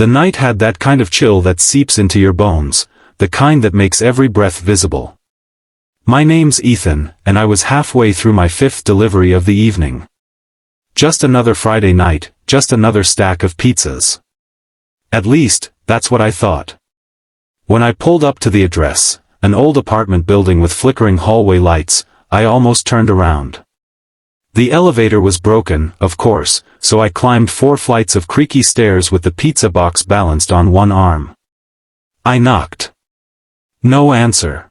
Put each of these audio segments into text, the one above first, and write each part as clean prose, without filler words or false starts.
The night had that kind of chill that seeps into your bones, the kind that makes every breath visible. My name's Ethan, and I was halfway through my 5th delivery of the evening. Just another Friday night, just another stack of pizzas. At least, that's what I thought. When I pulled up to the address, an old apartment building with flickering hallway lights, I almost turned around. The elevator was broken, of course, so I climbed 4 flights of creaky stairs with the pizza box balanced on one arm. I knocked. No answer.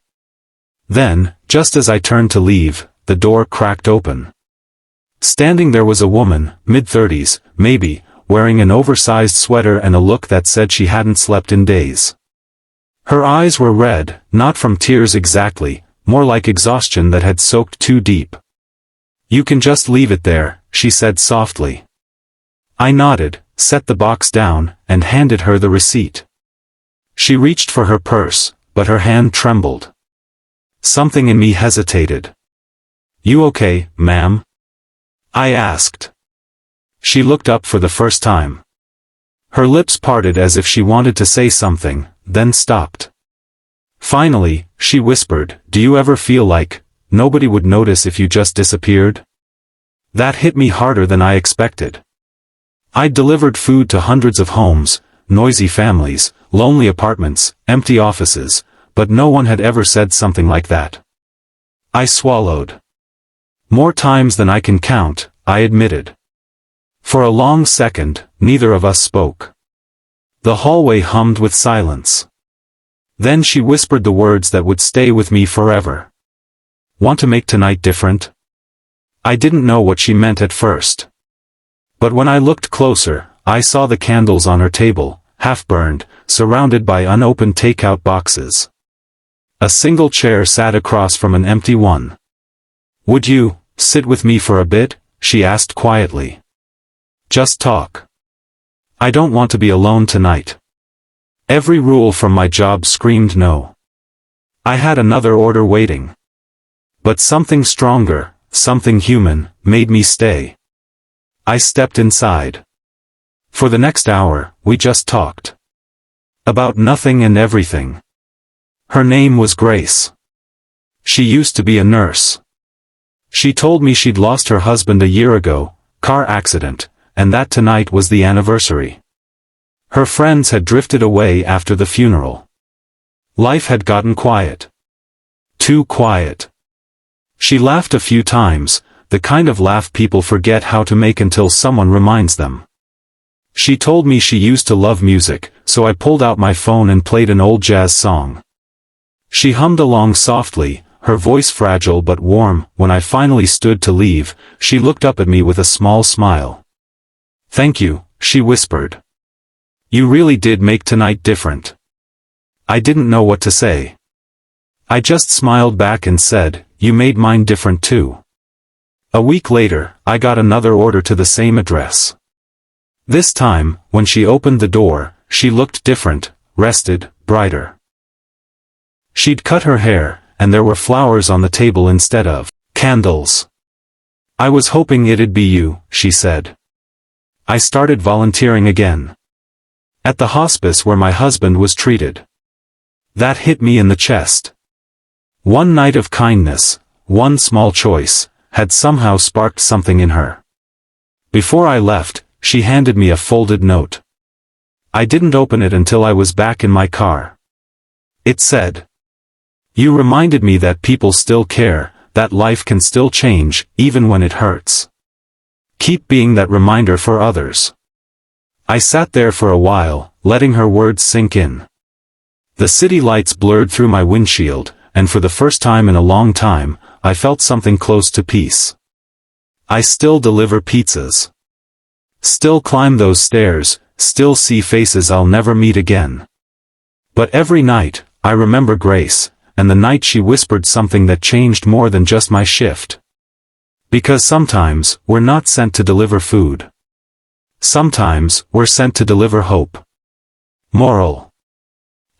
Then, just as I turned to leave, the door cracked open. Standing there was a woman, mid-30s, maybe, wearing an oversized sweater and a look that said she hadn't slept in days. Her eyes were red, not from tears exactly, more like exhaustion that had soaked too deep. "You can just leave it there," she said softly. I nodded, set the box down, and handed her the receipt. She reached for her purse, but her hand trembled. Something in me hesitated. "You okay, ma'am?" I asked. She looked up for the first time. Her lips parted as if she wanted to say something, then stopped. Finally, she whispered, "Do you ever feel like nobody would notice if you just disappeared?" That hit me harder than I expected. I'd delivered food to hundreds of homes, noisy families, lonely apartments, empty offices, but no one had ever said something like that. I swallowed. "More times than I can count," I admitted. For a long second, neither of us spoke. The hallway hummed with silence. Then she whispered the words that would stay with me forever. "Want to make tonight different?" I didn't know what she meant at first. But when I looked closer, I saw the candles on her table, half-burned, surrounded by unopened takeout boxes. A single chair sat across from an empty one. "Would you sit with me for a bit?" she asked quietly. "Just talk. I don't want to be alone tonight." Every rule from my job screamed no. I had another order waiting. But something stronger, something human, made me stay. I stepped inside. For the next hour, we just talked. About nothing and everything. Her name was Grace. She used to be a nurse. She told me she'd lost her husband a year ago, car accident, and that tonight was the anniversary. Her friends had drifted away after the funeral. Life had gotten quiet. Too quiet. She laughed a few times, the kind of laugh people forget how to make until someone reminds them. She told me she used to love music, so I pulled out my phone and played an old jazz song. She hummed along softly, her voice fragile but warm. When I finally stood to leave, she looked up at me with a small smile. "Thank you," she whispered. "You really did make tonight different." I didn't know what to say. I just smiled back and said, "You made mine different too." A week later, I got another order to the same address. This time, when she opened the door, she looked different, rested, brighter. She'd cut her hair, and there were flowers on the table instead of candles. "I was hoping it'd be you," she said. I started volunteering again. At the hospice where my husband was treated. That hit me in the chest. One night of kindness, one small choice, had somehow sparked something in her. Before I left, she handed me a folded note. I didn't open it until I was back in my car. It said, "You reminded me that people still care, that life can still change, even when it hurts. Keep being that reminder for others." I sat there for a while, letting her words sink in. The city lights blurred through my windshield, and for the first time in a long time, I felt something close to peace. I still deliver pizzas. Still climb those stairs, still see faces I'll never meet again. But every night, I remember Grace, and the night she whispered something that changed more than just my shift. Because sometimes, we're not sent to deliver food. Sometimes, we're sent to deliver hope. Moral.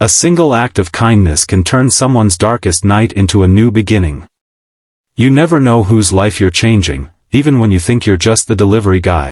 A single act of kindness can turn someone's darkest night into a new beginning. You never know whose life you're changing, even when you think you're just the delivery guy.